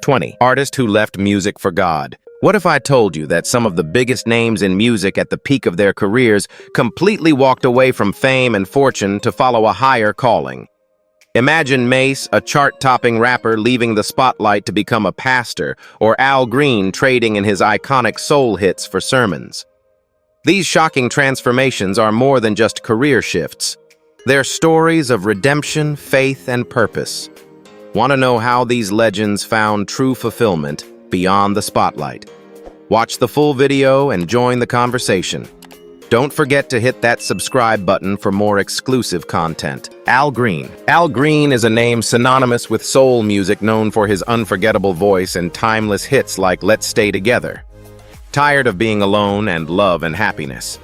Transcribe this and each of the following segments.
20. Artist who left music for God. What if I told you that some of the biggest names in music at the peak of their careers completely walked away from fame and fortune to follow a higher calling? Imagine Mace, a chart-topping rapper, leaving the spotlight to become a pastor, or Al Green trading in his iconic soul hits for sermons. These shocking transformations are more than just career shifts. They're stories of redemption, faith, and purpose. Want to know how these legends found true fulfillment beyond the spotlight? Watch the full video and join the conversation. Don't forget to hit that subscribe button for more exclusive content. Al Green. Al Green is a name synonymous with soul music, known for his unforgettable voice and timeless hits like Let's Stay Together, Tired of Being Alone, and Love and Happiness.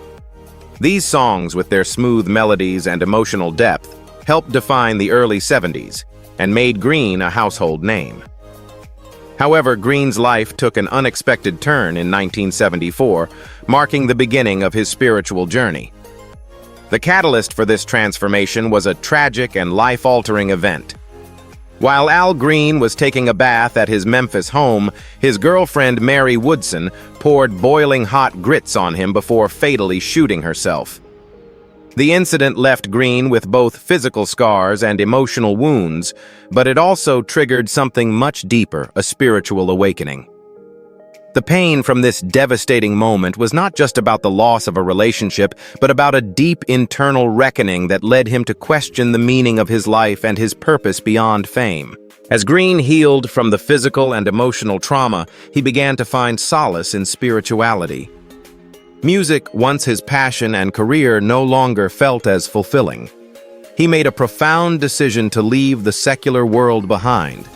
These songs, with their smooth melodies and emotional depth, helped define the early 70s and made Green a household name. However, Green's life took an unexpected turn in 1974, marking the beginning of his spiritual journey. The catalyst for this transformation was a tragic and life-altering event. While Al Green was taking a bath at his Memphis home, his girlfriend Mary Woodson poured boiling hot grits on him before fatally shooting herself. The incident left Green with both physical scars and emotional wounds, but it also triggered something much deeper, a spiritual awakening. The pain from this devastating moment was not just about the loss of a relationship, but about a deep internal reckoning that led him to question the meaning of his life and his purpose beyond fame. As Green healed from the physical and emotional trauma, he began to find solace in spirituality. Music, once his passion and career, no longer felt as fulfilling. He made a profound decision to leave the secular world behind.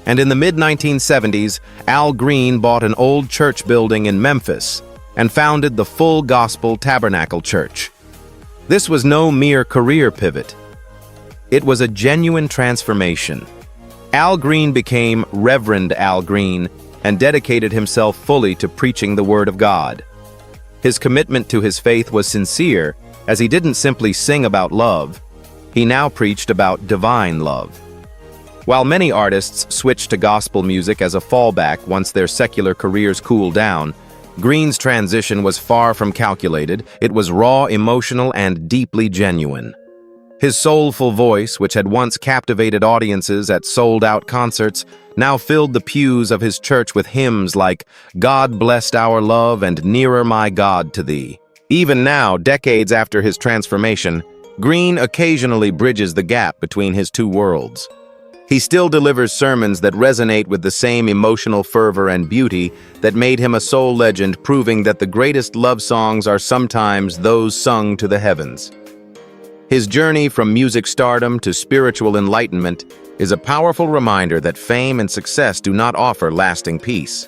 And in the mid-1970s, Al Green bought an old church building in Memphis and founded the Full Gospel Tabernacle Church. This was no mere career pivot. It was a genuine transformation. Al Green became Reverend Al Green and dedicated himself fully to preaching the Word of God. His commitment to his faith was sincere, as he didn't simply sing about love. He now preached about divine love. While many artists switched to gospel music as a fallback once their secular careers cooled down, Green's transition was far from calculated. It was raw, emotional, and deeply genuine. His soulful voice, which had once captivated audiences at sold-out concerts, now filled the pews of his church with hymns like "God Blessed Our Love" and "Nearer My God to Thee." Even now, decades after his transformation, Green occasionally bridges the gap between his two worlds. He still delivers sermons that resonate with the same emotional fervor and beauty that made him a soul legend, proving that the greatest love songs are sometimes those sung to the heavens. His journey from music stardom to spiritual enlightenment is a powerful reminder that fame and success do not offer lasting peace.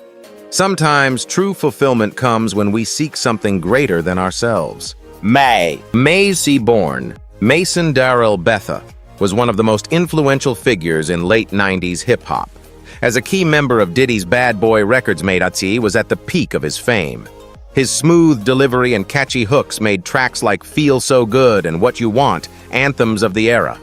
Sometimes true fulfillment comes when we seek something greater than ourselves. May Seaborn, Mason Darrell Betha, was one of the most influential figures in late 90s hip-hop. As a key member of Diddy's Bad Boy Records, Mace was at the peak of his fame. His smooth delivery and catchy hooks made tracks like Feel So Good and What You Want anthems of the era.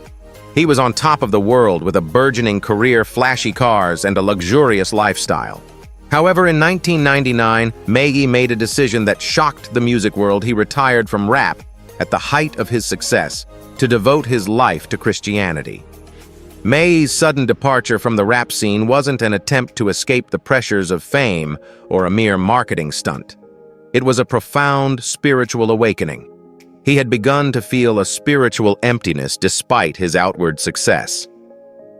He was on top of the world with a burgeoning career, flashy cars, and a luxurious lifestyle. However, in 1999, Mace made a decision that shocked the music world. He retired from rap at the height of his success to devote his life to Christianity. Mace's sudden departure from the rap scene wasn't an attempt to escape the pressures of fame or a mere marketing stunt. It was a profound spiritual awakening. He had begun to feel a spiritual emptiness despite his outward success.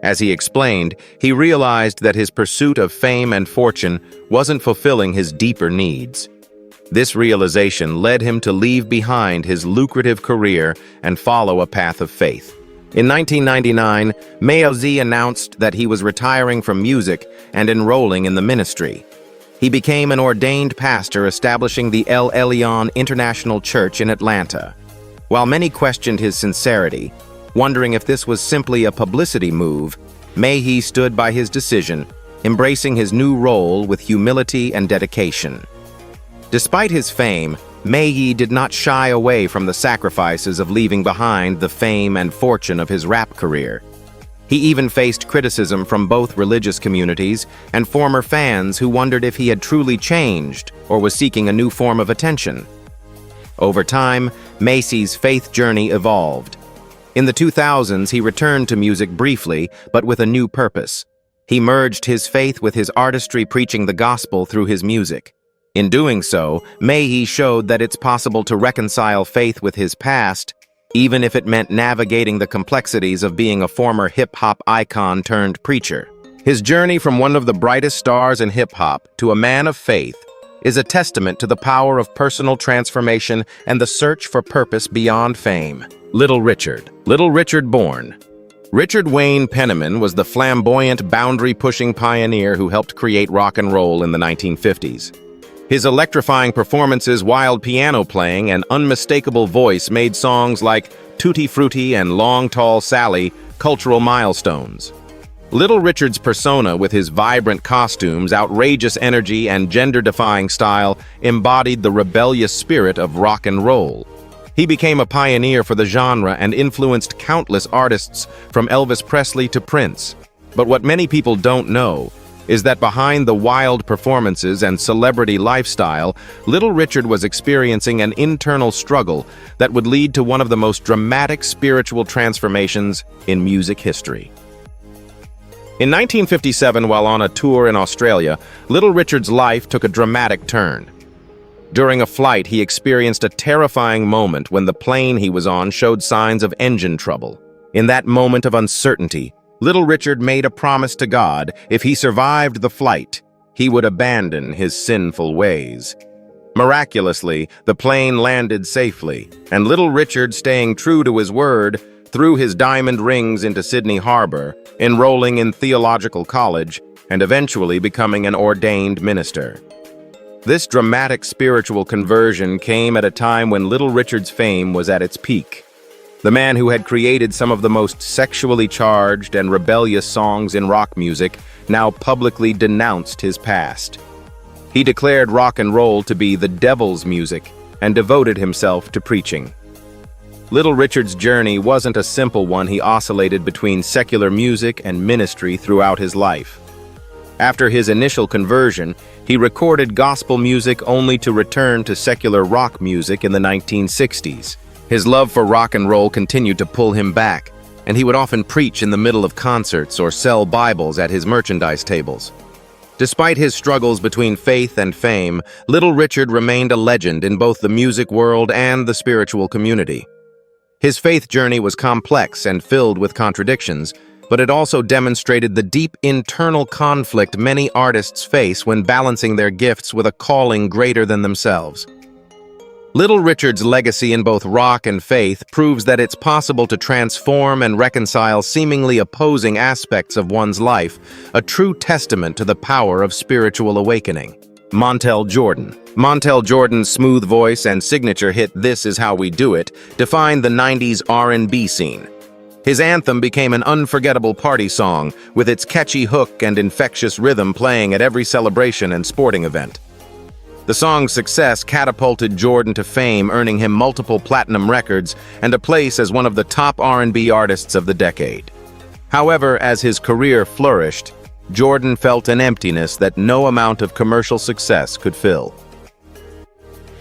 As he explained, he realized that his pursuit of fame and fortune wasn't fulfilling his deeper needs. This realization led him to leave behind his lucrative career and follow a path of faith. In 1999, Mace announced that he was retiring from music and enrolling in the ministry. He became an ordained pastor, establishing the El Elyon International Church in Atlanta. While many questioned his sincerity, wondering if this was simply a publicity move, Mace stood by his decision, embracing his new role with humility and dedication. Despite his fame, Mace did not shy away from the sacrifices of leaving behind the fame and fortune of his rap career. He even faced criticism from both religious communities and former fans who wondered if he had truly changed or was seeking a new form of attention. Over time, Macy's faith journey evolved. In the 2000s, he returned to music briefly, but with a new purpose. He merged his faith with his artistry, preaching the gospel through his music. In doing so, Macy showed that it's possible to reconcile faith with his past, even if it meant navigating the complexities of being a former hip-hop icon turned preacher. His journey from one of the brightest stars in hip-hop to a man of faith is a testament to the power of personal transformation and the search for purpose beyond fame. Little Richard born. Richard Wayne Penniman was the flamboyant, boundary-pushing pioneer who helped create rock and roll in the 1950s. His electrifying performances, wild piano playing, and unmistakable voice made songs like Tutti Frutti and Long Tall Sally cultural milestones. Little Richard's persona, with his vibrant costumes, outrageous energy, and gender-defying style, embodied the rebellious spirit of rock and roll. He became a pioneer for the genre and influenced countless artists from Elvis Presley to Prince. But what many people don't know is that behind the wild performances and celebrity lifestyle, Little Richard was experiencing an internal struggle that would lead to one of the most dramatic spiritual transformations in music history. In 1957, while on a tour in Australia, Little Richard's life took a dramatic turn. During a flight, he experienced a terrifying moment when the plane he was on showed signs of engine trouble. In that moment of uncertainty, Little Richard made a promise to God: if he survived the flight, he would abandon his sinful ways. Miraculously, the plane landed safely, and Little Richard, staying true to his word, threw his diamond rings into Sydney Harbor, enrolling in theological college, and eventually becoming an ordained minister. This dramatic spiritual conversion came at a time when Little Richard's fame was at its peak. The man who had created some of the most sexually charged and rebellious songs in rock music now publicly denounced his past. He declared rock and roll to be the devil's music and devoted himself to preaching. Little Richard's journey wasn't a simple one. He oscillated between secular music and ministry throughout his life. After his initial conversion, he recorded gospel music only to return to secular rock music in the 1960s. His love for rock and roll continued to pull him back, and he would often preach in the middle of concerts or sell Bibles at his merchandise tables. Despite his struggles between faith and fame, Little Richard remained a legend in both the music world and the spiritual community. His faith journey was complex and filled with contradictions, but it also demonstrated the deep internal conflict many artists face when balancing their gifts with a calling greater than themselves. Little Richard's legacy in both rock and faith proves that it's possible to transform and reconcile seemingly opposing aspects of one's life, a true testament to the power of spiritual awakening. Montel Jordan's smooth voice and signature hit "This Is How We Do It" defined the 90s R&B scene. His anthem became an unforgettable party song, with its catchy hook and infectious rhythm playing at every celebration and sporting event. The song's success catapulted Jordan to fame, earning him multiple platinum records and a place as one of the top R&B artists of the decade. However, as his career flourished, Jordan felt an emptiness that no amount of commercial success could fill.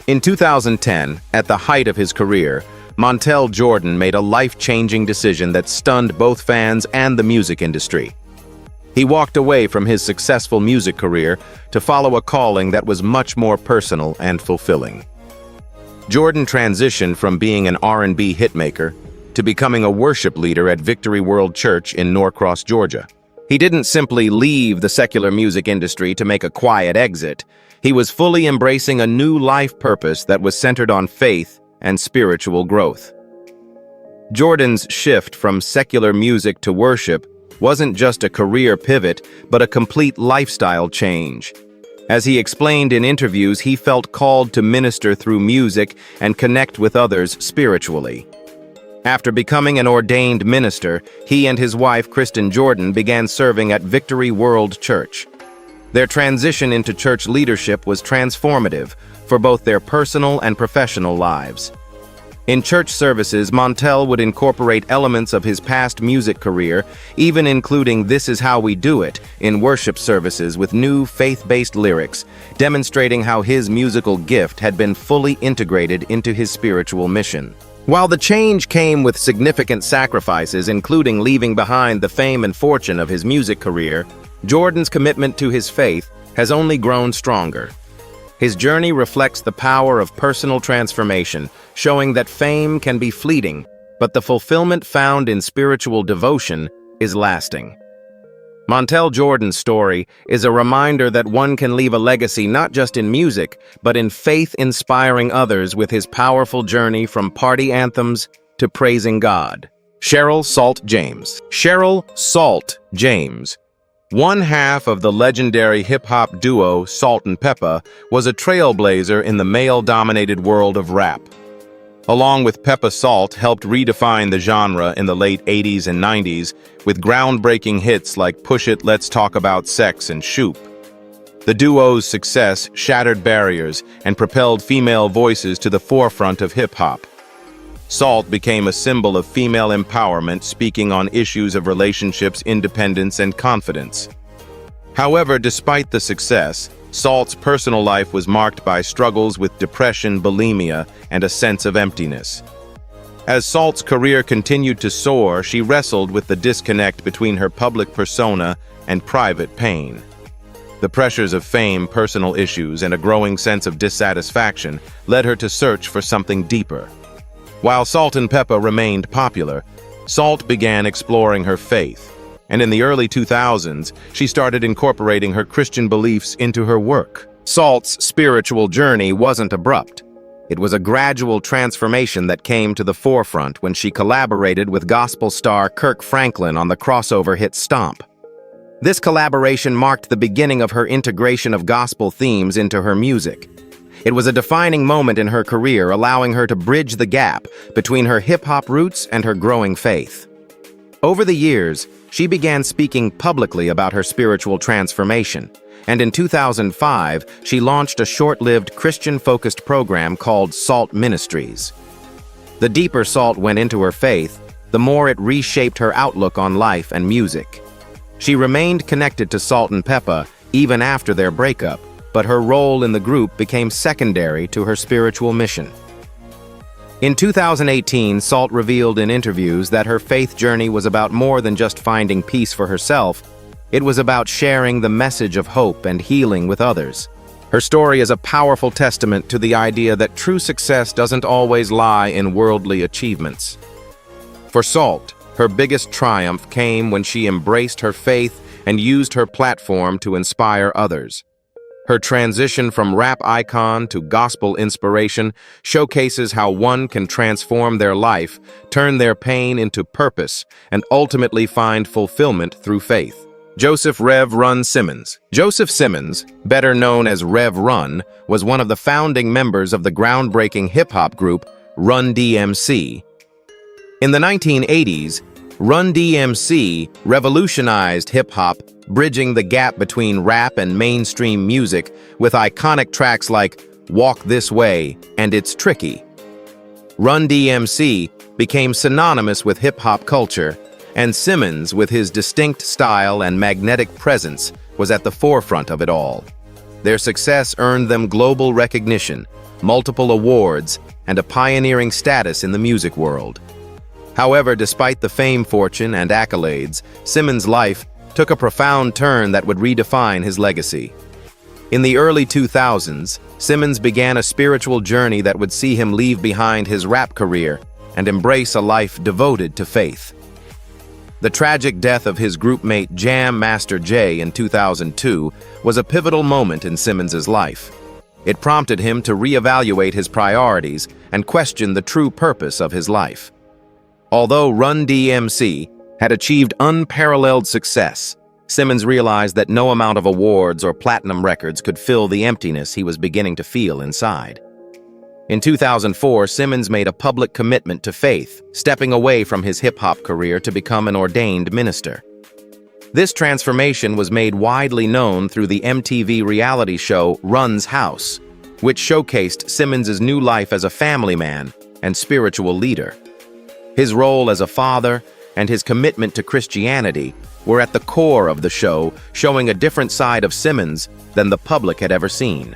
In 2010, at the height of his career, Montel Jordan made a life-changing decision that stunned both fans and the music industry. He walked away from his successful music career to follow a calling that was much more personal and fulfilling. Jordan transitioned from being an R&B hitmaker to becoming a worship leader at Victory World Church in Norcross, Georgia. He didn't simply leave the secular music industry to make a quiet exit. He was fully embracing a new life purpose that was centered on faith and spiritual growth. Jordan's shift from secular music to worship wasn't just a career pivot, but a complete lifestyle change. As he explained in interviews, he felt called to minister through music and connect with others spiritually. After becoming an ordained minister, he and his wife, Kristen Jordan, began serving at Victory World Church. Their transition into church leadership was transformative for both their personal and professional lives. In church services, Montel would incorporate elements of his past music career, even including "This Is How We Do It" in worship services with new faith-based lyrics, demonstrating how his musical gift had been fully integrated into his spiritual mission. While the change came with significant sacrifices, including leaving behind the fame and fortune of his music career, Jordan's commitment to his faith has only grown stronger. His journey reflects the power of personal transformation, showing that fame can be fleeting, but the fulfillment found in spiritual devotion is lasting. Montel Jordan's story is a reminder that one can leave a legacy not just in music, but in faith, inspiring others with his powerful journey from party anthems to praising God. Cheryl Salt James. Cheryl Salt James, one half of the legendary hip-hop duo Salt and Peppa, was a trailblazer in the male-dominated world of rap. Along with Peppa, Salt helped redefine the genre in the late 80s and 90s with groundbreaking hits like Push It, Let's Talk About Sex, and Shoop. The duo's success shattered barriers and propelled female voices to the forefront of hip-hop. Salt became a symbol of female empowerment, speaking on issues of relationships, independence, and confidence. However, despite the success, Salt's personal life was marked by struggles with depression, bulimia, and a sense of emptiness. As Salt's career continued to soar, she wrestled with the disconnect between her public persona and private pain. The pressures of fame, personal issues, and a growing sense of dissatisfaction led her to search for something deeper. While Salt and Peppa remained popular, Salt began exploring her faith, and in the early 2000s, she started incorporating her Christian beliefs into her work. Salt's spiritual journey wasn't abrupt. It was a gradual transformation that came to the forefront when she collaborated with gospel star Kirk Franklin on the crossover hit Stomp. This collaboration marked the beginning of her integration of gospel themes into her music. It was a defining moment in her career, allowing her to bridge the gap between her hip-hop roots and her growing faith. Over the years, she began speaking publicly about her spiritual transformation, and in 2005, she launched a short-lived Christian-focused program called Salt Ministries. The deeper Salt went into her faith, the more it reshaped her outlook on life and music. She remained connected to Salt and Peppa even after their breakup, but her role in the group became secondary to her spiritual mission. In 2018, Salt revealed in interviews that her faith journey was about more than just finding peace for herself. It was about sharing the message of hope and healing with others. Her story is a powerful testament to the idea that true success doesn't always lie in worldly achievements. For Salt, her biggest triumph came when she embraced her faith and used her platform to inspire others. Her transition from rap icon to gospel inspiration showcases how one can transform their life, turn their pain into purpose, and ultimately find fulfillment through faith. Joseph Rev Run Simmons. Joseph Simmons, better known as Rev Run, was one of the founding members of the groundbreaking hip-hop group Run DMC. In the 1980s, Run DMC revolutionized hip-hop, bridging the gap between rap and mainstream music with iconic tracks like Walk This Way and It's Tricky. Run DMC became synonymous with hip-hop culture, and Simmons, with his distinct style and magnetic presence, was at the forefront of it all. Their success earned them global recognition, multiple awards, and a pioneering status in the music world. However, despite the fame, fortune, and accolades, Simmons' life took a profound turn that would redefine his legacy. In the early 2000s, Simmons began a spiritual journey that would see him leave behind his rap career and embrace a life devoted to faith. The tragic death of his groupmate Jam Master Jay in 2002 was a pivotal moment in Simmons' life. It prompted him to reevaluate his priorities and question the true purpose of his life. Although Run DMC had achieved unparalleled success, Simmons realized that no amount of awards or platinum records could fill the emptiness he was beginning to feel inside. In 2004, Simmons made a public commitment to faith, stepping away from his hip-hop career to become an ordained minister. This transformation was made widely known through the MTV reality show Run's House, which showcased Simmons' new life as a family man and spiritual leader. His role as a father and his commitment to Christianity were at the core of the show, showing a different side of Simmons than the public had ever seen.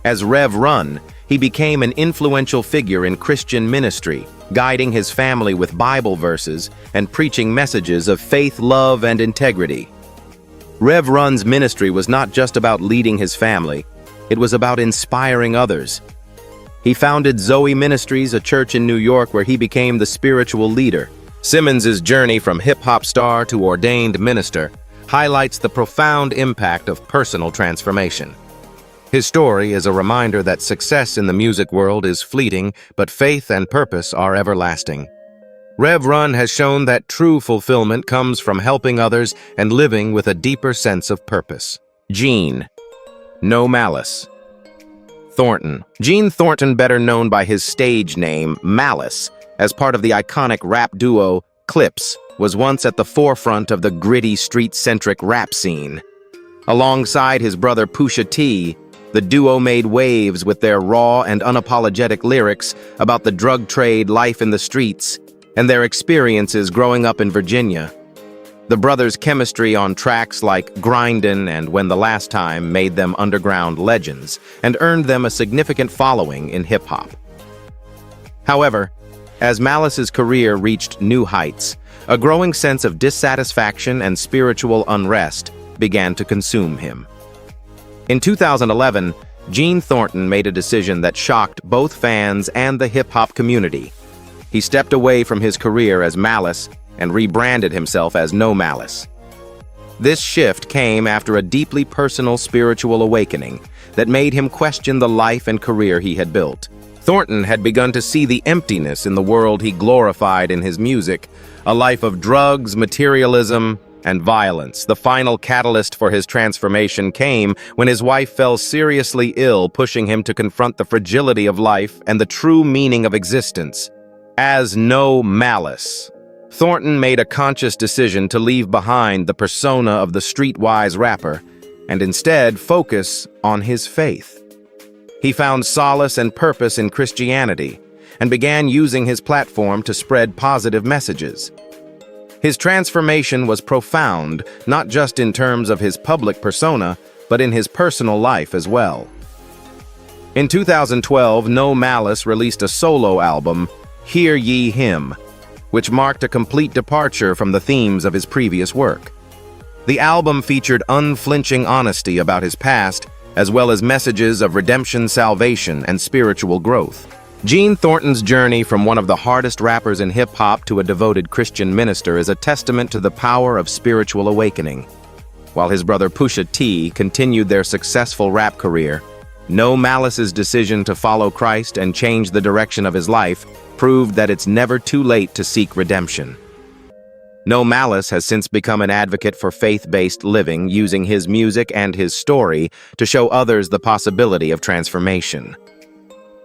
As Rev Run, he became an influential figure in Christian ministry, guiding his family with Bible verses and preaching messages of faith, love, and integrity. Rev Run's ministry was not just about leading his family, it was about inspiring others. He founded Zoe Ministries, a church in New York where he became the spiritual leader. Simmons's journey from hip-hop star to ordained minister highlights the profound impact of personal transformation. His story is a reminder that success in the music world is fleeting, but faith and purpose are everlasting. Rev Run has shown that true fulfillment comes from helping others and living with a deeper sense of purpose. Gene. No Malice. Thornton. Gene Thornton, better known by his stage name, Malice, as part of the iconic rap duo Clips, was once at the forefront of the gritty, street-centric rap scene. Alongside his brother Pusha T, the duo made waves with their raw and unapologetic lyrics about the drug trade, life in the streets, and their experiences growing up in Virginia. The brothers' chemistry on tracks like Grindin' and When the Last Time made them underground legends and earned them a significant following in hip-hop. However, as Malice's career reached new heights, a growing sense of dissatisfaction and spiritual unrest began to consume him. In 2011, Gene Thornton made a decision that shocked both fans and the hip-hop community. He stepped away from his career as Malice and rebranded himself as No Malice. This shift came after a deeply personal spiritual awakening that made him question the life and career he had built. Thornton had begun to see the emptiness in the world he glorified in his music, a life of drugs, materialism, and violence. The final catalyst for his transformation came when his wife fell seriously ill, pushing him to confront the fragility of life and the true meaning of existence. As No Malice, Thornton made a conscious decision to leave behind the persona of the streetwise rapper and instead focus on his faith. He found solace and purpose in Christianity and began using his platform to spread positive messages. His transformation was profound, not just in terms of his public persona, but in his personal life as well. In 2012, No Malice released a solo album, Hear Ye Him, which marked a complete departure from the themes of his previous work. The album featured unflinching honesty about his past, as well as messages of redemption, salvation, and spiritual growth. Gene Thornton's journey from one of the hardest rappers in hip-hop to a devoted Christian minister is a testament to the power of spiritual awakening. While his brother Pusha T continued their successful rap career, No Malice's decision to follow Christ and change the direction of his life proved that it's never too late to seek redemption. No Malice has since become an advocate for faith-based living, using his music and his story to show others the possibility of transformation.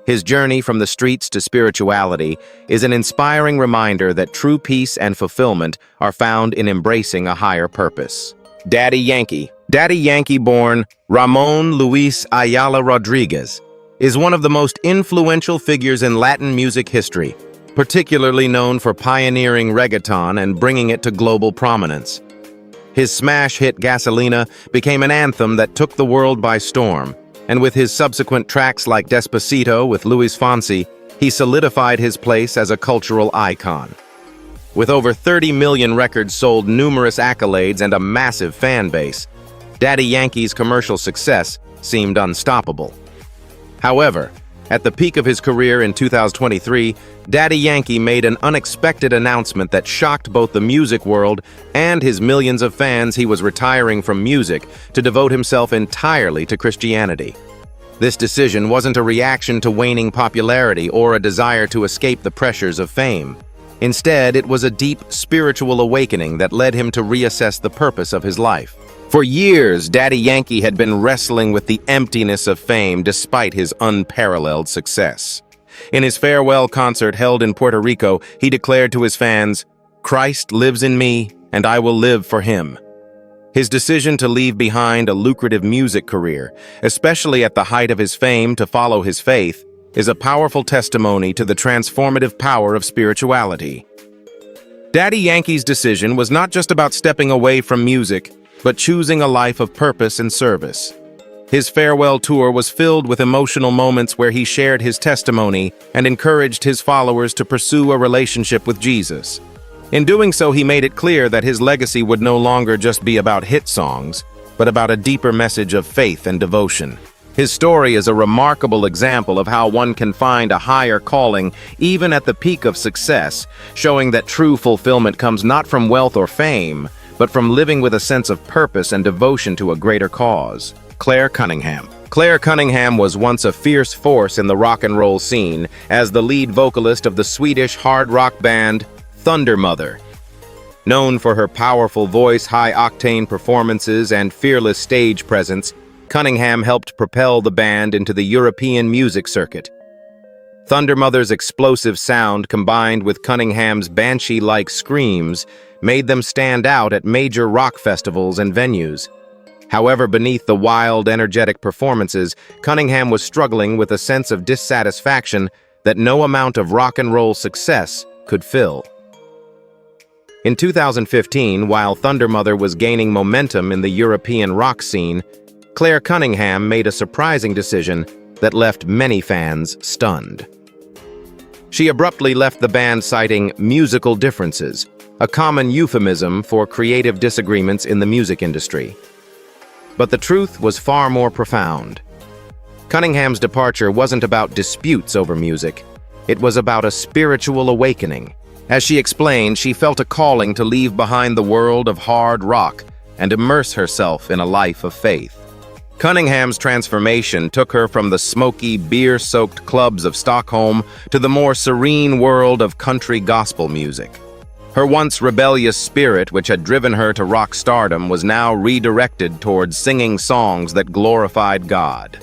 His journey from the streets to spirituality is an inspiring reminder that true peace and fulfillment are found in embracing a higher purpose. Daddy Yankee. Daddy Yankee, born Ramon Luis Ayala Rodriguez, is one of the most influential figures in Latin music history, particularly known for pioneering reggaeton and bringing it to global prominence. His smash hit Gasolina became an anthem that took the world by storm, and with his subsequent tracks like Despacito with Luis Fonsi, he solidified his place as a cultural icon. With over 30 million records sold, numerous accolades, and a massive fan base, Daddy Yankee's commercial success seemed unstoppable. However, at the peak of his career in 2023, Daddy Yankee made an unexpected announcement that shocked both the music world and his millions of fans. He was retiring from music to devote himself entirely to Christianity. This decision wasn't a reaction to waning popularity or a desire to escape the pressures of fame. Instead, it was a deep spiritual awakening that led him to reassess the purpose of his life. For years, Daddy Yankee had been wrestling with the emptiness of fame despite his unparalleled success. In his farewell concert held in Puerto Rico, he declared to his fans, "Christ lives in me, and I will live for him." His decision to leave behind a lucrative music career, especially at the height of his fame, to follow his faith, is a powerful testimony to the transformative power of spirituality. Daddy Yankee's decision was not just about stepping away from music, but choosing a life of purpose and service. His farewell tour was filled with emotional moments where he shared his testimony and encouraged his followers to pursue a relationship with Jesus. In doing so, he made it clear that his legacy would no longer just be about hit songs, but about a deeper message of faith and devotion. His story is a remarkable example of how one can find a higher calling even at the peak of success, showing that true fulfillment comes not from wealth or fame, but from living with a sense of purpose and devotion to a greater cause. Claire Cunningham. Claire Cunningham was once a fierce force in the rock and roll scene as the lead vocalist of the Swedish hard rock band Thunder Mother. Known for her powerful voice, high-octane performances, and fearless stage presence, Cunningham helped propel the band into the European music circuit. Thunder Mother's explosive sound, combined with Cunningham's banshee-like screams, made them stand out at major rock festivals and venues. However, beneath the wild, energetic performances, Cunningham was struggling with a sense of dissatisfaction that no amount of rock and roll success could fill. In 2015, while Thunder Mother was gaining momentum in the European rock scene, Claire Cunningham made a surprising decision that left many fans stunned. She abruptly left the band citing musical differences, a common euphemism for creative disagreements in the music industry. But the truth was far more profound. Cunningham's departure wasn't about disputes over music. It was about a spiritual awakening. As she explained, she felt a calling to leave behind the world of hard rock and immerse herself in a life of faith. Cunningham's transformation took her from the smoky, beer-soaked clubs of Stockholm to the more serene world of country gospel music. Her once rebellious spirit, which had driven her to rock stardom, was now redirected towards singing songs that glorified God.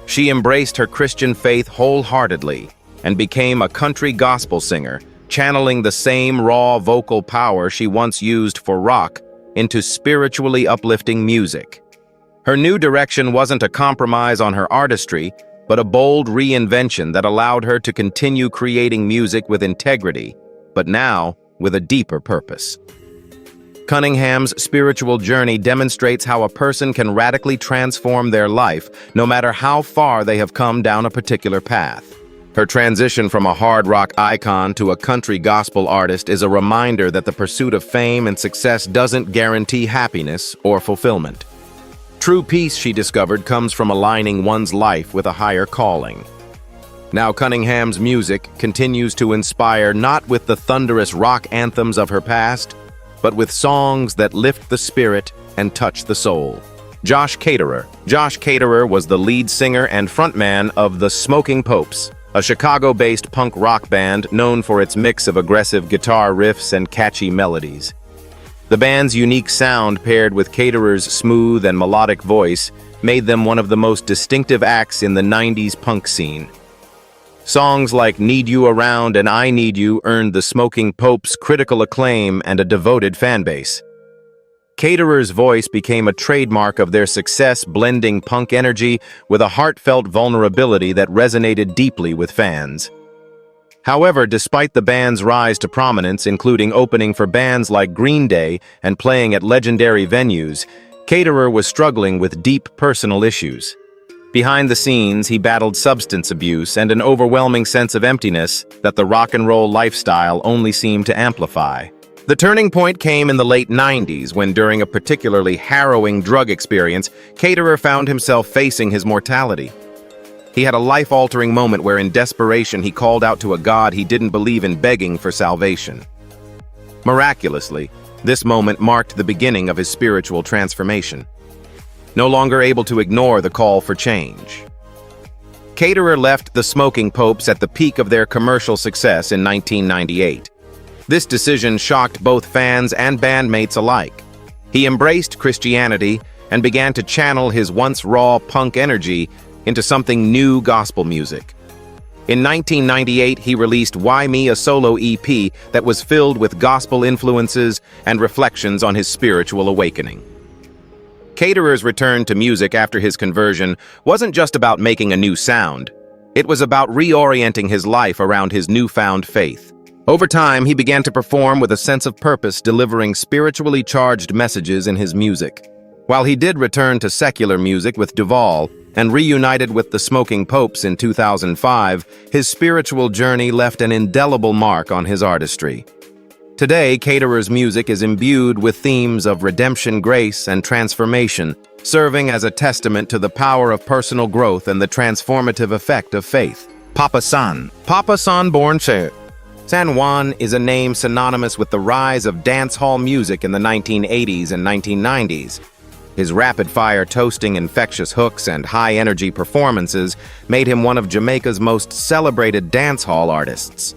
She embraced her Christian faith wholeheartedly and became a country gospel singer, channeling the same raw vocal power she once used for rock into spiritually uplifting music. Her new direction wasn't a compromise on her artistry, but a bold reinvention that allowed her to continue creating music with integrity, but now with a deeper purpose. Cunningham's spiritual journey demonstrates how a person can radically transform their life, no matter how far they have come down a particular path. Her transition from a hard rock icon to a country gospel artist is a reminder that the pursuit of fame and success doesn't guarantee happiness or fulfillment. True peace, she discovered, comes from aligning one's life with a higher calling. Now Cunningham's music continues to inspire not with the thunderous rock anthems of her past, but with songs that lift the spirit and touch the soul. Josh Caterer. Josh Caterer was the lead singer and frontman of the Smoking Popes, a Chicago-based punk rock band known for its mix of aggressive guitar riffs and catchy melodies. The band's unique sound, paired with Caterer's smooth and melodic voice, made them one of the most distinctive acts in the 90s punk scene. Songs like Need You Around and I Need You earned the Smoking Popes critical acclaim and a devoted fanbase. Caterer's voice became a trademark of their success, blending punk energy with a heartfelt vulnerability that resonated deeply with fans. However, despite the band's rise to prominence, including opening for bands like Green Day and playing at legendary venues, Caterer was struggling with deep personal issues. Behind the scenes, he battled substance abuse and an overwhelming sense of emptiness that the rock and roll lifestyle only seemed to amplify. The turning point came in the late 90s when, during a particularly harrowing drug experience, Caterer found himself facing his mortality. He had a life-altering moment where, in desperation, he called out to a God he didn't believe in, begging for salvation. Miraculously, this moment marked the beginning of his spiritual transformation. No longer able to ignore the call for change, Caterer left the Smoking Popes at the peak of their commercial success in 1998. This decision shocked both fans and bandmates alike. He embraced Christianity and began to channel his once raw punk energy into something new: gospel music. In 1998, he released Why Me, a solo EP that was filled with gospel influences and reflections on his spiritual awakening. Caterer's return to music after his conversion wasn't just about making a new sound. It was about reorienting his life around his newfound faith. Over time, he began to perform with a sense of purpose, delivering spiritually charged messages in his music. While he did return to secular music with Duvall and reunited with the Smoking Popes in 2005, his spiritual journey left an indelible mark on his artistry. Today, Caterer's music is imbued with themes of redemption, grace, and transformation, serving as a testament to the power of personal growth and the transformative effect of faith. Papa San. Papa San born San Juan is a name synonymous with the rise of dance hall music in the 1980s and 1990s. His rapid-fire toasting, infectious hooks, and high-energy performances made him one of Jamaica's most celebrated dance hall artists.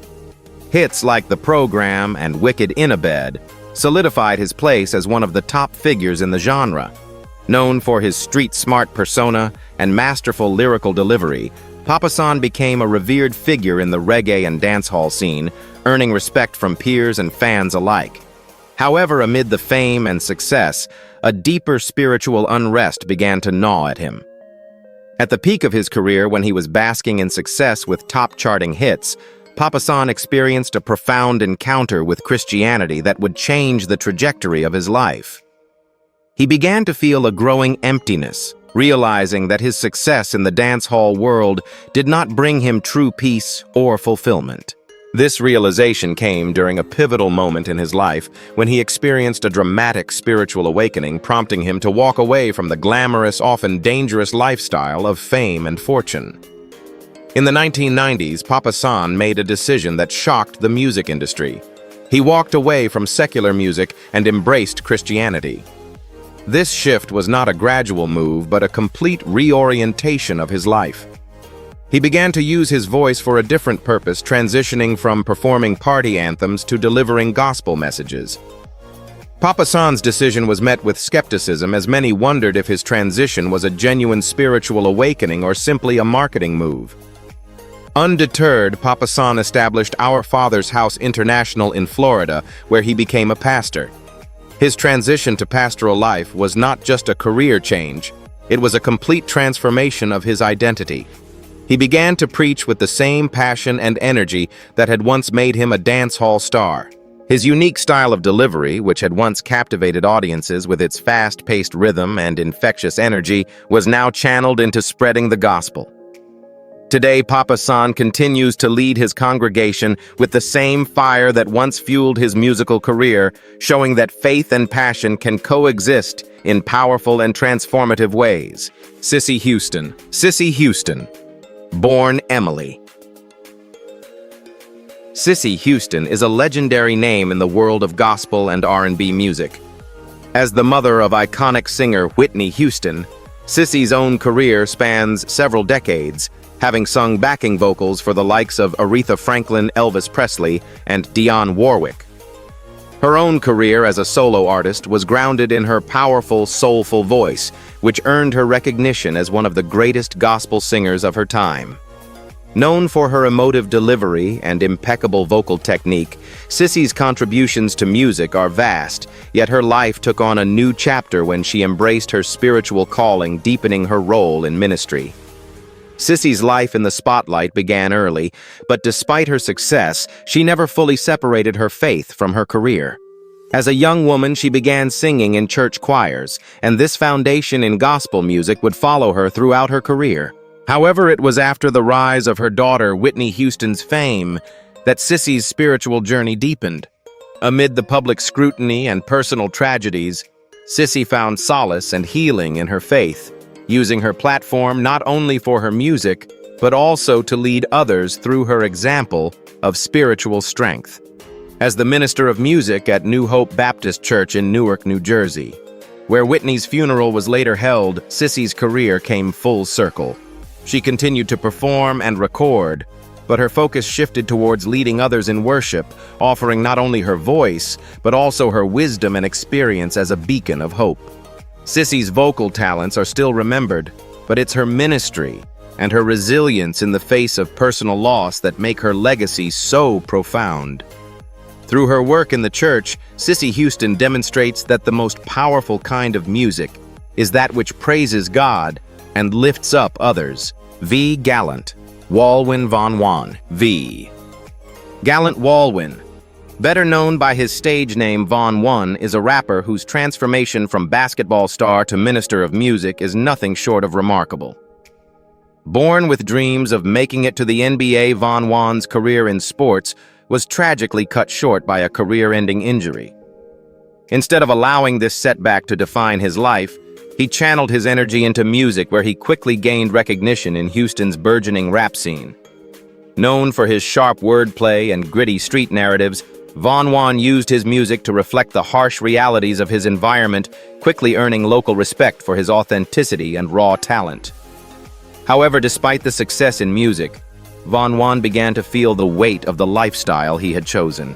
Hits like The Program and Wicked in a Bed solidified his place as one of the top figures in the genre. Known for his street-smart persona and masterful lyrical delivery, Papa San became a revered figure in the reggae and dancehall scene, earning respect from peers and fans alike. However, amid the fame and success, a deeper spiritual unrest began to gnaw at him. At the peak of his career, when he was basking in success with top-charting hits, Papa San experienced a profound encounter with Christianity that would change the trajectory of his life. He began to feel a growing emptiness, realizing that his success in the dance hall world did not bring him true peace or fulfillment. This realization came during a pivotal moment in his life when he experienced a dramatic spiritual awakening, prompting him to walk away from the glamorous, often dangerous lifestyle of fame and fortune. In the 1990s, Papa San made a decision that shocked the music industry. He walked away from secular music and embraced Christianity. This shift was not a gradual move, but a complete reorientation of his life. He began to use his voice for a different purpose, transitioning from performing party anthems to delivering gospel messages. Papa San's decision was met with skepticism, as many wondered if his transition was a genuine spiritual awakening or simply a marketing move. Undeterred, Papa San established Our Father's House International in Florida, where he became a pastor. His transition to pastoral life was not just a career change, it was a complete transformation of his identity. He began to preach with the same passion and energy that had once made him a dance hall star. His unique style of delivery, which had once captivated audiences with its fast-paced rhythm and infectious energy, was now channeled into spreading the gospel. Today, Papa San continues to lead his congregation with the same fire that once fueled his musical career, showing that faith and passion can coexist in powerful and transformative ways. Cissy Houston. Cissy Houston, born Emily. Cissy Houston is a legendary name in the world of gospel and R&B music. As the mother of iconic singer Whitney Houston, Cissy's own career spans several decades, having sung backing vocals for the likes of Aretha Franklin, Elvis Presley, and Dionne Warwick. Her own career as a solo artist was grounded in her powerful, soulful voice, which earned her recognition as one of the greatest gospel singers of her time. Known for her emotive delivery and impeccable vocal technique, Cissy's contributions to music are vast, yet her life took on a new chapter when she embraced her spiritual calling, deepening her role in ministry. Cissy's life in the spotlight began early, but despite her success, she never fully separated her faith from her career. As a young woman, she began singing in church choirs, and this foundation in gospel music would follow her throughout her career. However, it was after the rise of her daughter Whitney Houston's fame that Cissy's spiritual journey deepened. Amid the public scrutiny and personal tragedies, Cissy found solace and healing in her faith, using her platform not only for her music, but also to lead others through her example of spiritual strength. As the minister of music at New Hope Baptist Church in Newark, New Jersey, where Whitney's funeral was later held, Cissy's career came full circle. She continued to perform and record, but her focus shifted towards leading others in worship, offering not only her voice, but also her wisdom and experience as a beacon of hope. Cissy's vocal talents are still remembered, but it's her ministry and her resilience in the face of personal loss that make her legacy so profound. Through her work in the church, Cissy Houston demonstrates that the most powerful kind of music is that which praises God and lifts up others. V. Gallant. Walwyn Von Wan, V. Gallant Walwyn, better known by his stage name Von One, is a rapper whose transformation from basketball star to minister of music is nothing short of remarkable. Born with dreams of making it to the NBA, Von Wan's career in sports was tragically cut short by a career-ending injury. Instead of allowing this setback to define his life, he channeled his energy into music, where he quickly gained recognition in Houston's burgeoning rap scene. Known for his sharp wordplay and gritty street narratives, Von Wan used his music to reflect the harsh realities of his environment, quickly earning local respect for his authenticity and raw talent. However, despite the success in music, Von Wan began to feel the weight of the lifestyle he had chosen.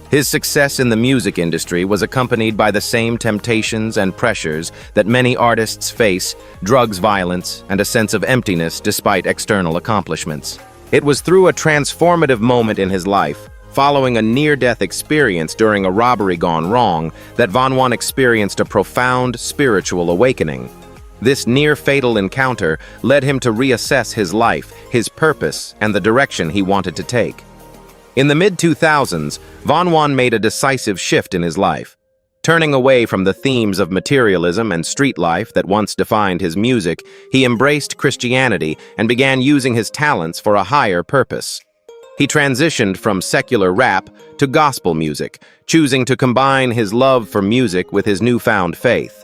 His success in the music industry was accompanied by the same temptations and pressures that many artists face: drugs, violence, and a sense of emptiness despite external accomplishments. It was through a transformative moment in his life, following a near-death experience during a robbery gone wrong, that Von Wan experienced a profound spiritual awakening. This near-fatal encounter led him to reassess his life, his purpose, and the direction he wanted to take. In the mid-2000s, Von Wan made a decisive shift in his life. Turning away from the themes of materialism and street life that once defined his music, he embraced Christianity and began using his talents for a higher purpose. He transitioned from secular rap to gospel music, choosing to combine his love for music with his newfound faith.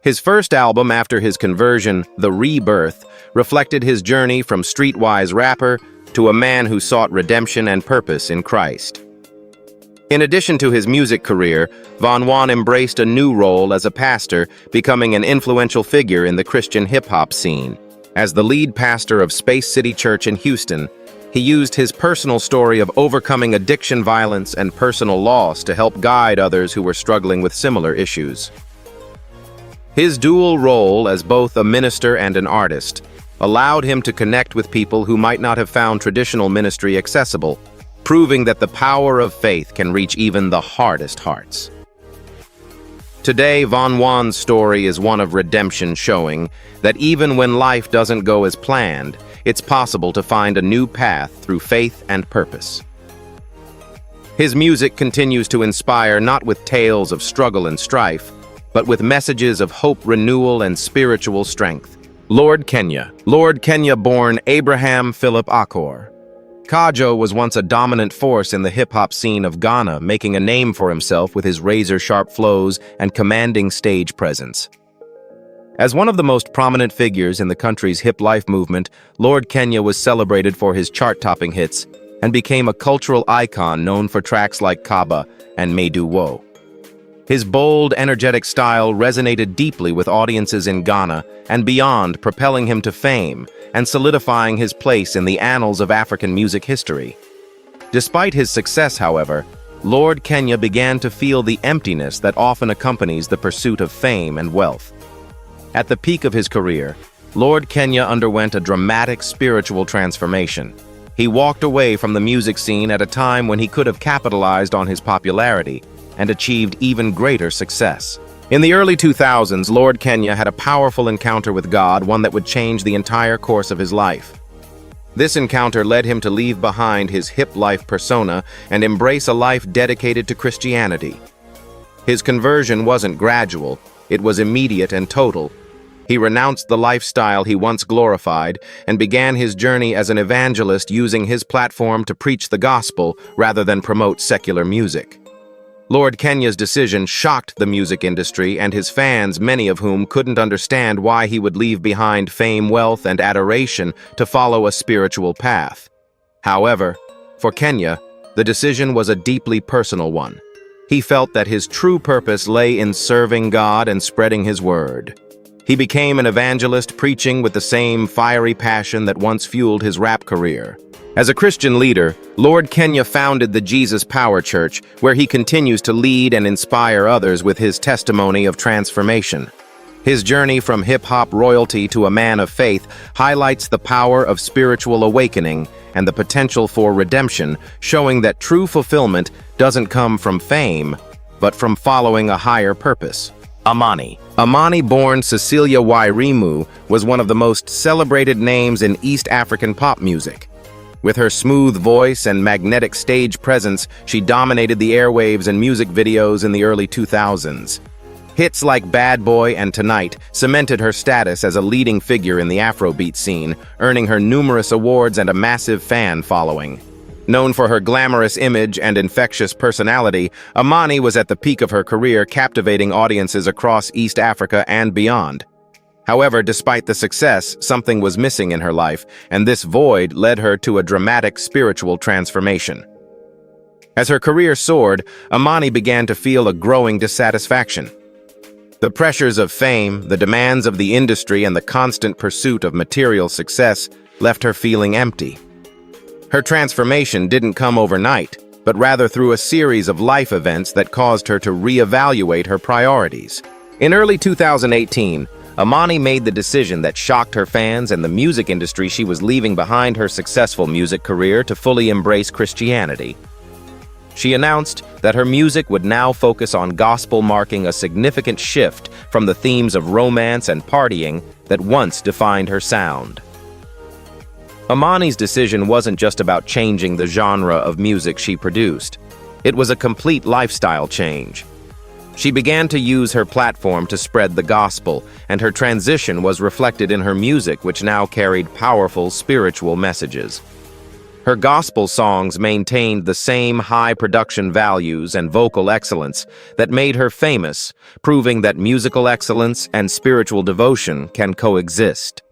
His first album after his conversion, The Rebirth, reflected his journey from streetwise rapper to a man who sought redemption and purpose in Christ. In addition to his music career, Von Wan embraced a new role as a pastor, becoming an influential figure in the Christian hip-hop scene. As the lead pastor of Space City Church in Houston, he used his personal story of overcoming addiction, violence, and personal loss to help guide others who were struggling with similar issues. His dual role as both a minister and an artist allowed him to connect with people who might not have found traditional ministry accessible, proving that the power of faith can reach even the hardest hearts. Today, Von Wan's story is one of redemption, showing that even when life doesn't go as planned, it's possible to find a new path through faith and purpose. His music continues to inspire, not with tales of struggle and strife, but with messages of hope, renewal, and spiritual strength. Lord Kenya. Lord Kenya, born Abraham Philip Akor. Kajo was once a dominant force in the hip-hop scene of Ghana, making a name for himself with his razor-sharp flows and commanding stage presence. As one of the most prominent figures in the country's hip life movement, Lord Kenya was celebrated for his chart-topping hits and became a cultural icon known for tracks like Kaba and Medu Wo. His bold, energetic style resonated deeply with audiences in Ghana and beyond, propelling him to fame and solidifying his place in the annals of African music history. Despite his success, however, Lord Kenya began to feel the emptiness that often accompanies the pursuit of fame and wealth. At the peak of his career, Lord Kenya underwent a dramatic spiritual transformation. He walked away from the music scene at a time when he could have capitalized on his popularity and achieved even greater success. In the early 2000s, Lord Kenya had a powerful encounter with God, one that would change the entire course of his life. This encounter led him to leave behind his hip life persona and embrace a life dedicated to Christianity. His conversion wasn't gradual, it was immediate and total. He renounced the lifestyle he once glorified and began his journey as an evangelist, using his platform to preach the gospel rather than promote secular music. Lord Kenya's decision shocked the music industry and his fans, many of whom couldn't understand why he would leave behind fame, wealth, and adoration to follow a spiritual path. However, for Kenya, the decision was a deeply personal one. He felt that his true purpose lay in serving God and spreading his word. He became an evangelist, preaching with the same fiery passion that once fueled his rap career. As a Christian leader, Lord Kenya founded the Jesus Power Church, where he continues to lead and inspire others with his testimony of transformation. His journey from hip-hop royalty to a man of faith highlights the power of spiritual awakening and the potential for redemption, showing that true fulfillment doesn't come from fame, but from following a higher purpose. Amani. Amani, born Cecilia Wairimu, was one of the most celebrated names in East African pop music. With her smooth voice and magnetic stage presence, she dominated the airwaves and music videos in the early 2000s. Hits like Bad Boy and Tonight cemented her status as a leading figure in the Afrobeat scene, earning her numerous awards and a massive fan following. Known for her glamorous image and infectious personality, Imani was at the peak of her career, captivating audiences across East Africa and beyond. However, despite the success, something was missing in her life, and this void led her to a dramatic spiritual transformation. As her career soared, Imani began to feel a growing dissatisfaction. The pressures of fame, the demands of the industry, and the constant pursuit of material success left her feeling empty. Her transformation didn't come overnight, but rather through a series of life events that caused her to reevaluate her priorities. In early 2018, Imani made the decision that shocked her fans and the music industry. She was leaving behind her successful music career to fully embrace Christianity. She announced that her music would now focus on gospel, marking a significant shift from the themes of romance and partying that once defined her sound. Imani's decision wasn't just about changing the genre of music she produced. It was a complete lifestyle change. She began to use her platform to spread the gospel, and her transition was reflected in her music, which now carried powerful spiritual messages. Her gospel songs maintained the same high production values and vocal excellence that made her famous, proving that musical excellence and spiritual devotion can coexist.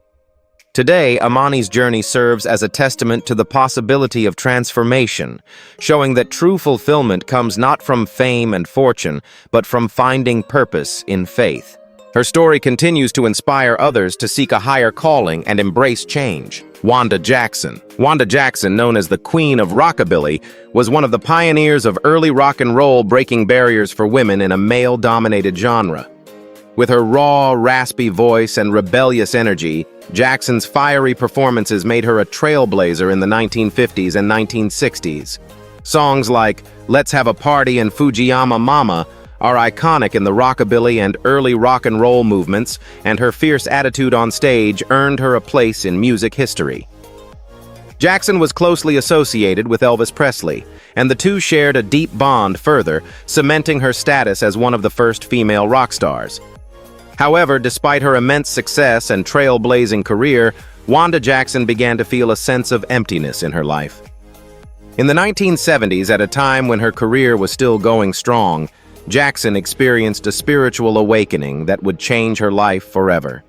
Today, Imani's journey serves as a testament to the possibility of transformation, showing that true fulfillment comes not from fame and fortune, but from finding purpose in faith. Her story continues to inspire others to seek a higher calling and embrace change. Wanda Jackson. Wanda Jackson, known as the Queen of Rockabilly, was one of the pioneers of early rock and roll, breaking barriers for women in a male-dominated genre. With her raw, raspy voice and rebellious energy, Jackson's fiery performances made her a trailblazer in the 1950s and 1960s. Songs like Let's Have a Party and Fujiyama Mama are iconic in the rockabilly and early rock and roll movements, and her fierce attitude on stage earned her a place in music history. Jackson was closely associated with Elvis Presley, and the two shared a deep bond, further cementing her status as one of the first female rock stars. However, despite her immense success and trailblazing career, Wanda Jackson began to feel a sense of emptiness in her life. In the 1970s, at a time when her career was still going strong, Jackson experienced a spiritual awakening that would change her life forever.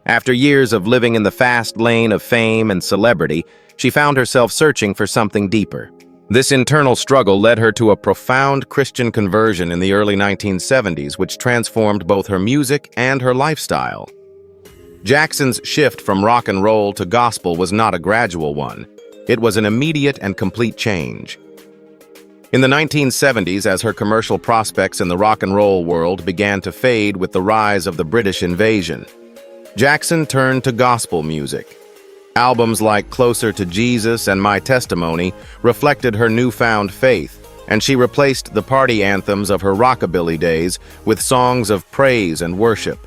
After years of living in the fast lane of fame and celebrity, she found herself searching for something deeper. This internal struggle led her to a profound Christian conversion in the early 1970s, which transformed both her music and her lifestyle. Jackson's shift from rock and roll to gospel was not a gradual one. It was an immediate and complete change. In the 1970s, as her commercial prospects in the rock and roll world began to fade with the rise of the British invasion, Jackson turned to gospel music. Albums like Closer to Jesus and My Testimony reflected her newfound faith, and she replaced the party anthems of her rockabilly days with songs of praise and worship.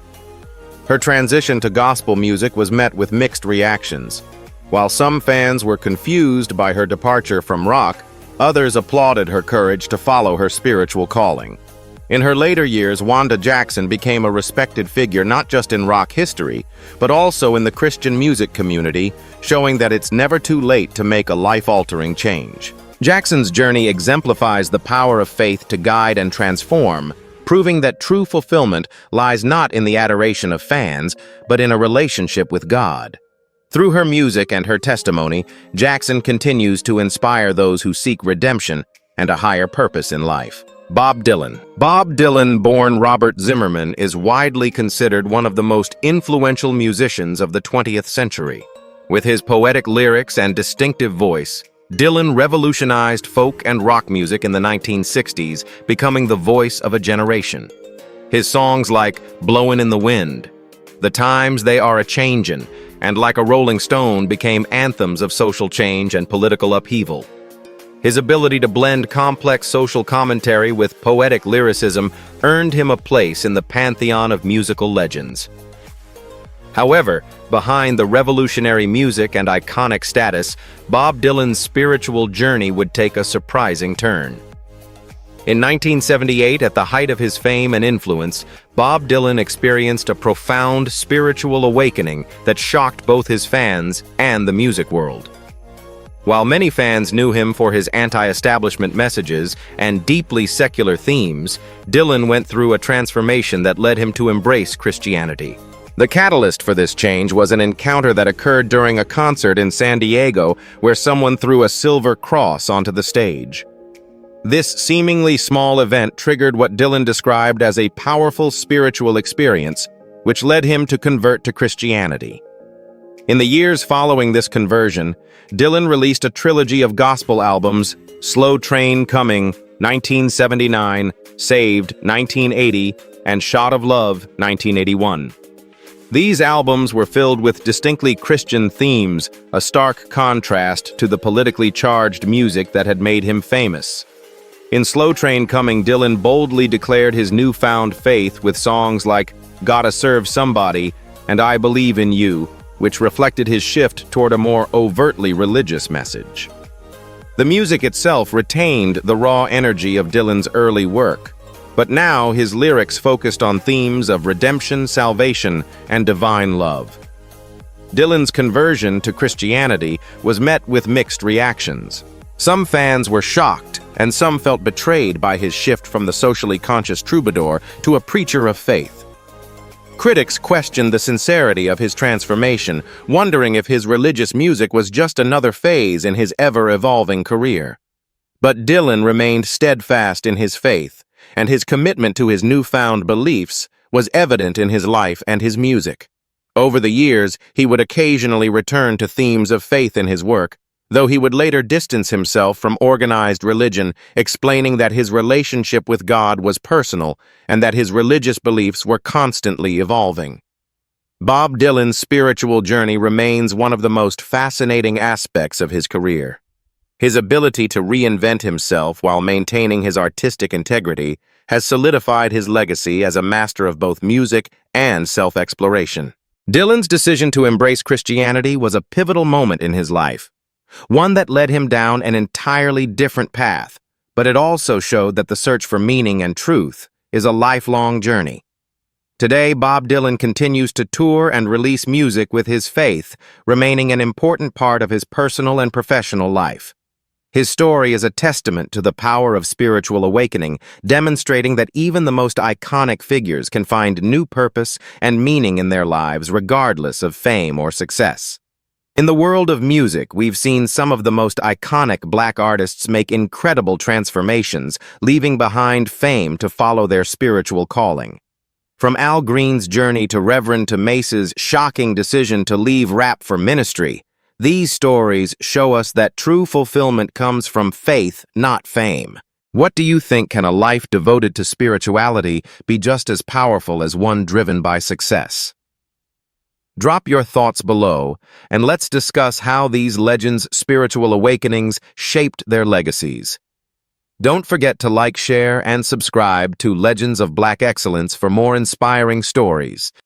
Her transition to gospel music was met with mixed reactions. While some fans were confused by her departure from rock, others applauded her courage to follow her spiritual calling. In her later years, Wanda Jackson became a respected figure not just in rock history, but also in the Christian music community, showing that it's never too late to make a life-altering change. Jackson's journey exemplifies the power of faith to guide and transform, proving that true fulfillment lies not in the adoration of fans, but in a relationship with God. Through her music and her testimony, Jackson continues to inspire those who seek redemption and a higher purpose in life. Bob Dylan. Bob Dylan, born Robert Zimmerman, is widely considered one of the most influential musicians of the 20th century. With his poetic lyrics and distinctive voice, Dylan revolutionized folk and rock music in the 1960s, becoming the voice of a generation. His songs like Blowin' in the Wind, The Times They Are A-Changin', and Like a Rolling Stone became anthems of social change and political upheaval. His ability to blend complex social commentary with poetic lyricism earned him a place in the pantheon of musical legends. However, behind the revolutionary music and iconic status, Bob Dylan's spiritual journey would take a surprising turn. In 1978, at the height of his fame and influence, Bob Dylan experienced a profound spiritual awakening that shocked both his fans and the music world. While many fans knew him for his anti-establishment messages and deeply secular themes, Dylan went through a transformation that led him to embrace Christianity. The catalyst for this change was an encounter that occurred during a concert in San Diego where someone threw a silver cross onto the stage. This seemingly small event triggered what Dylan described as a powerful spiritual experience, which led him to convert to Christianity. In the years following this conversion, Dylan released a trilogy of gospel albums: Slow Train Coming, 1979, Saved, 1980, and Shot of Love, 1981. These albums were filled with distinctly Christian themes, a stark contrast to the politically charged music that had made him famous. In Slow Train Coming, Dylan boldly declared his newfound faith with songs like Gotta Serve Somebody and I Believe in You, which reflected his shift toward a more overtly religious message. The music itself retained the raw energy of Dylan's early work, but now his lyrics focused on themes of redemption, salvation, and divine love. Dylan's conversion to Christianity was met with mixed reactions. Some fans were shocked, and some felt betrayed by his shift from the socially conscious troubadour to a preacher of faith. Critics questioned the sincerity of his transformation, wondering if his religious music was just another phase in his ever-evolving career. But Dylan remained steadfast in his faith, and his commitment to his newfound beliefs was evident in his life and his music. Over the years, he would occasionally return to themes of faith in his work, though he would later distance himself from organized religion, explaining that his relationship with God was personal and that his religious beliefs were constantly evolving. Bob Dylan's spiritual journey remains one of the most fascinating aspects of his career. His ability to reinvent himself while maintaining his artistic integrity has solidified his legacy as a master of both music and self-exploration. Dylan's decision to embrace Christianity was a pivotal moment in his life, one that led him down an entirely different path, but it also showed that the search for meaning and truth is a lifelong journey. Today, Bob Dylan continues to tour and release music with his faith, remaining an important part of his personal and professional life. His story is a testament to the power of spiritual awakening, demonstrating that even the most iconic figures can find new purpose and meaning in their lives regardless of fame or success. In the world of music, we've seen some of the most iconic Black artists make incredible transformations, leaving behind fame to follow their spiritual calling. From Al Green's journey to Reverend to Mace's shocking decision to leave rap for ministry, these stories show us that true fulfillment comes from faith, not fame. What do you think? Can a life devoted to spirituality be just as powerful as one driven by success? Drop your thoughts below, and let's discuss how these legends' spiritual awakenings shaped their legacies. Don't forget to like, share, and subscribe to Legends of Black Excellence for more inspiring stories.